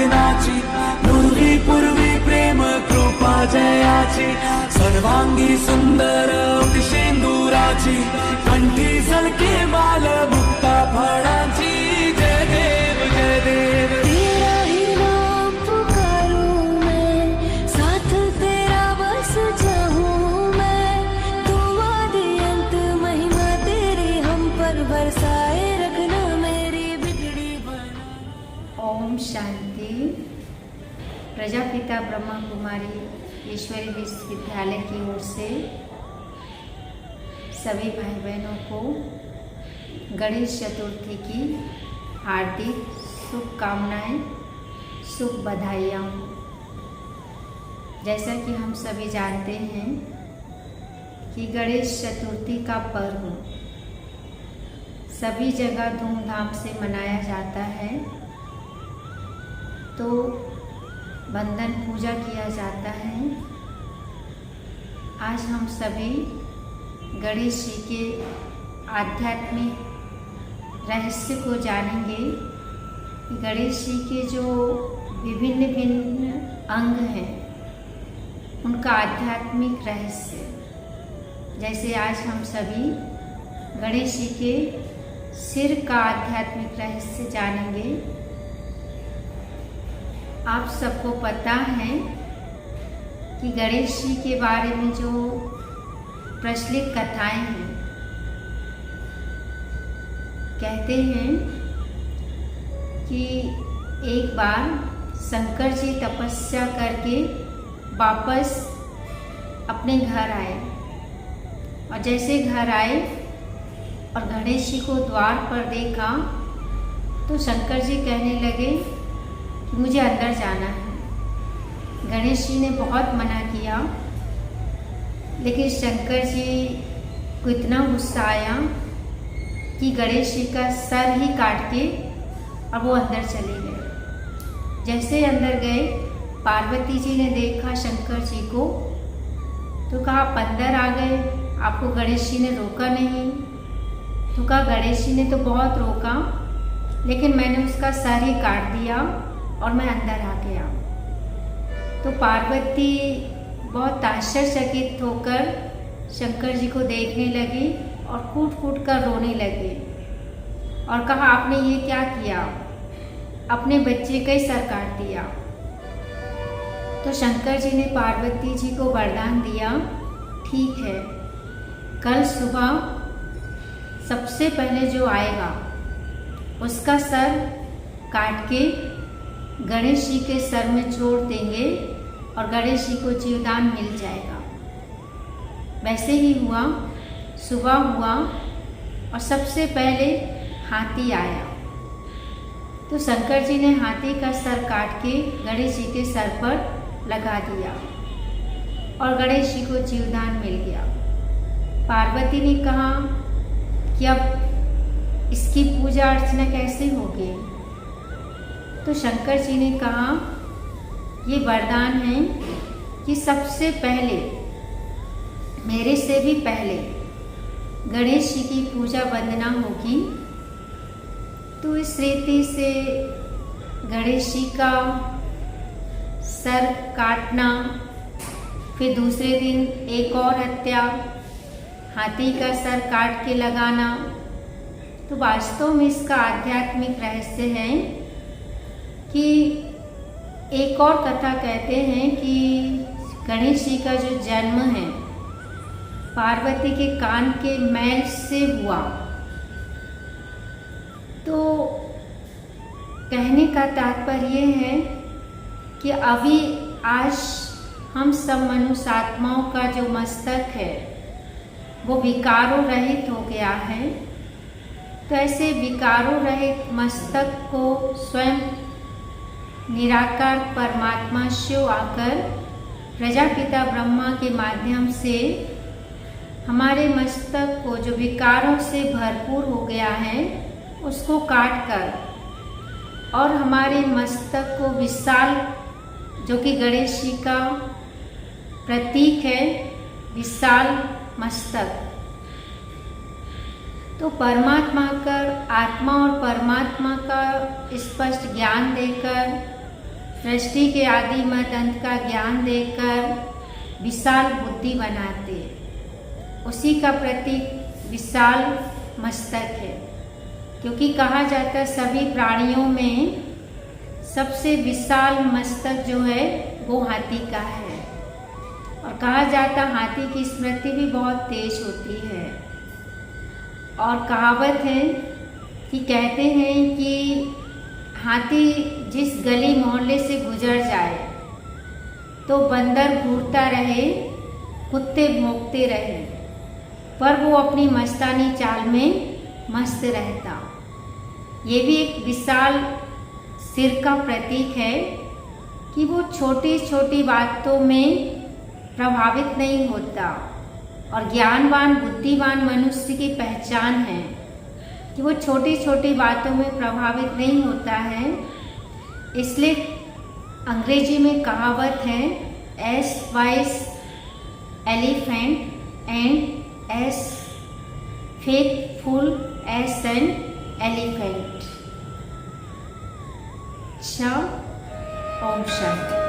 विघ्नाची, पूर्वी पूर्वी प्रेम कृपा जयाची, सर्वांगी सुंदर शेंदुराची, कंठी झळके माल मुक्ता फळाची. जय देव जय देव. तेरा ही नाम पुकारूं मैं, साथ तेरा बस चाहूं मैं, तुम आदि अंत महिमा तेरी हम पर बरसाए रखना मेरी बिगड़ी बना. ओम शांति. प्रजापिता ब्रह्मा कुमारी ईश्वरी विश्वविद्यालय की ओर से सभी भाई बहनों को गणेश चतुर्थी की हार्दिक शुभकामनाएं, शुभ बधाइयाँ. जैसा कि हम सभी जानते हैं कि गणेश चतुर्थी का पर्व सभी जगह धूमधाम से मनाया जाता है. तो बंधन पूजा किया जाता है. आज हम सभी गणेश जी के आध्यात्मिक रहस्य को जानेंगे. गणेश जी के जो विभिन्न भिन्न अंग हैं उनका आध्यात्मिक रहस्य. जैसे आज हम सभी गणेश जी के सिर का आध्यात्मिक रहस्य जानेंगे. आप सबको पता है कि गणेश जी के बारे में जो प्रचलित कथाएं हैं, कहते हैं कि एक बार शंकर जी तपस्या करके वापस अपने घर आए और जैसे घर आए और गणेश जी को द्वार पर देखा तो शंकर जी कहने लगे कि मुझे अंदर जाना है. गणेश जी ने बहुत मना किया, लेकिन शंकर जी को इतना गुस्सा आया कि गणेश जी का सर ही काट के और वो अंदर चले गए. जैसे अंदर गए, पार्वती जी ने देखा शंकर जी को तो कहा आप अंदर आ गए, आपको गणेश जी ने रोका नहीं. तो कहा गणेश जी ने तो बहुत रोका, लेकिन मैंने उसका सर ही काट दिया और मैं अंदर आ गया. तो पार्वती बहुत आश्चर्यचकित होकर शंकर जी को देखने लगी और कूट कूट कर रोने लगी और कहा आपने ये क्या किया, अपने बच्चे का ही सर काट दिया. तो शंकर जी ने पार्वती जी को वरदान दिया, ठीक है, कल सुबह सबसे पहले जो आएगा उसका सर काट के गणेश जी के सर में छोड़ देंगे और गणेश जी को जीवदान मिल जाएगा. वैसे ही हुआ. सुबह हुआ और सबसे पहले हाथी आया. तो शंकर जी ने हाथी का सर काट के गणेश जी के सर पर लगा दिया और गणेश जी को जीवदान मिल गया. पार्वती ने कहा कि अब इसकी पूजा अर्चना कैसे होगी. तो शंकर जी ने कहा ये वरदान है कि सबसे पहले, मेरे से भी पहले गणेश जी की पूजा वंदना होगी. तो इस रीति से गणेश जी का सर काटना, फिर दूसरे दिन एक और हत्या, हाथी का सर काट के लगाना. तो वास्तव में इसका आध्यात्मिक रहस्य है कि एक और कथा कहते हैं कि गणेश जी का जो जन्म है पार्वती के कान के मैल से हुआ. तो कहने का तात्पर्य है कि अभी आज हम सब मनुष्य आत्माओं का जो मस्तक है वो विकारों रहित हो गया है. तो ऐसे विकारों रहित मस्तक को स्वयं निराकार परमात्मा शिव आकर प्रजापिता ब्रह्मा के माध्यम से हमारे मस्तक को जो विकारों से भरपूर हो गया है उसको काट कर और हमारे मस्तक को विशाल, जो कि गणेश जी का प्रतीक है, विशाल मस्तक, तो परमात्मा कर आत्मा और परमात्मा का स्पष्ट ज्ञान देकर सृष्टि के आदि मध्य अंत का ज्ञान देकर विशाल बुद्धि बनाते, उसी का प्रतीक विशाल मस्तक है। क्योंकि कहा जाता है सभी प्राणियों में सबसे विशाल मस्तक जो है वो हाथी का है। और कहा जाता हाथी की स्मृति भी बहुत तेज होती है। और कहावत है कि कहते हैं कि हाथी जिस गली मोहल्ले से गुजर जाए तो बंदर घूरता रहे, कुत्ते भौंकते रहे, पर वो अपनी मस्तानी चाल में मस्त रहता। ये भी एक विशाल सिर का प्रतीक है कि वो छोटी छोटी बातों में प्रभावित नहीं होता। और ज्ञानवान बुद्धिमान मनुष्य की पहचान है कि वो छोटी छोटी बातों में प्रभावित नहीं होता है। इसलिए अंग्रेजी में कहावत है as wise elephant and as faithful as an elephant. ओम शांति।